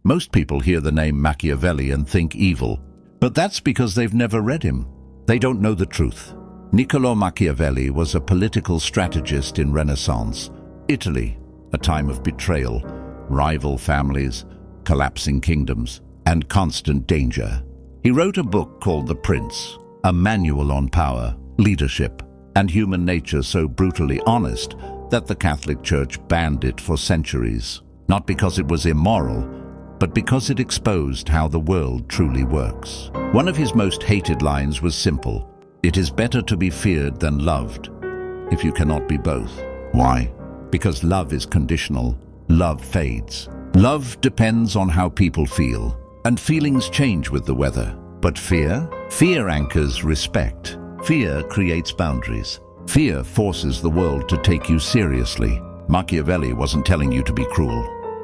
Most people hear the name Machiavelli and think evil, but that's because they've never read him. They don't know the truth. Niccolò Machiavelli was a political strategist in Renaissance Italy, a time of betrayal, rival families, collapsing kingdoms, and constant danger. He wrote a book called The Prince, a manual on power, leadership, and human nature so brutally honest that the Catholic Church banned it for centuries, not because it was immoral, but because it exposed how the world truly works. One of his most hated lines was simple: "It is better to be feared than loved, if you cannot be both." Why? Because love is conditional. Love fades. Love depends on how people feel, and feelings change with the weather. But fear? Fear anchors respect. Fear creates boundaries. Fear forces the world to take you seriously. Machiavelli wasn't telling you to be cruel.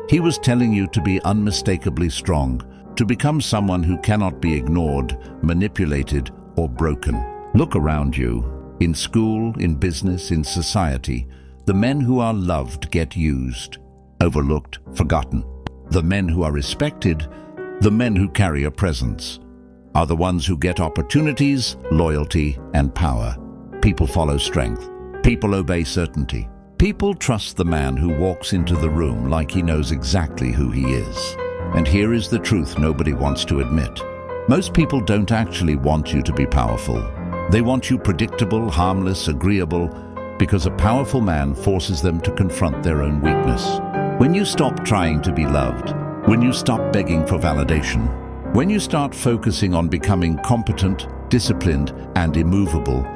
He was telling you to be unmistakably strong, to become someone who cannot be ignored, manipulated, or broken. Look around you. In school, in business, in society, the men who are loved get used, overlooked, forgotten. The men who are respected, the men who carry a presence, are the ones who get opportunities, loyalty, and power. People follow strength. People obey certainty. People trust the man who walks into the room like he knows exactly who he is. And here is the truth nobody wants to admit. Most people don't actually want you to be powerful. They want you predictable, harmless, agreeable, because a powerful man forces them to confront their own weakness. When you stop trying to be loved, when you stop begging for validation, when you start focusing on becoming competent, disciplined, and immovable,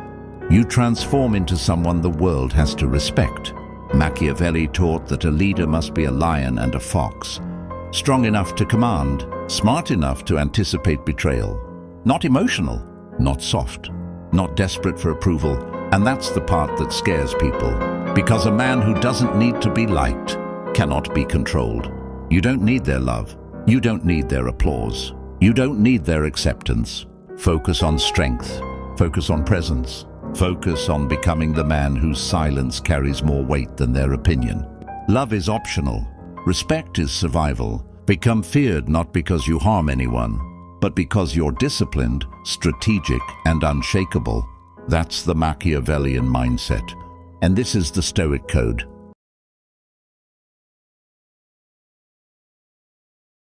you transform into someone the world has to respect. Machiavelli taught that a leader must be a lion and a fox, strong enough to command, smart enough to anticipate betrayal, not emotional, not soft, not desperate for approval. And that's the part that scares people, because a man who doesn't need to be liked cannot be controlled. You don't need their love. You don't need their applause. You don't need their acceptance. Focus on strength. Focus on presence. Focus on becoming the man whose silence carries more weight than their opinion. Love is optional. Respect is survival. Become feared not because you harm anyone, but because you're disciplined, strategic, and unshakable. That's the Machiavellian mindset. And this is the Stoic code.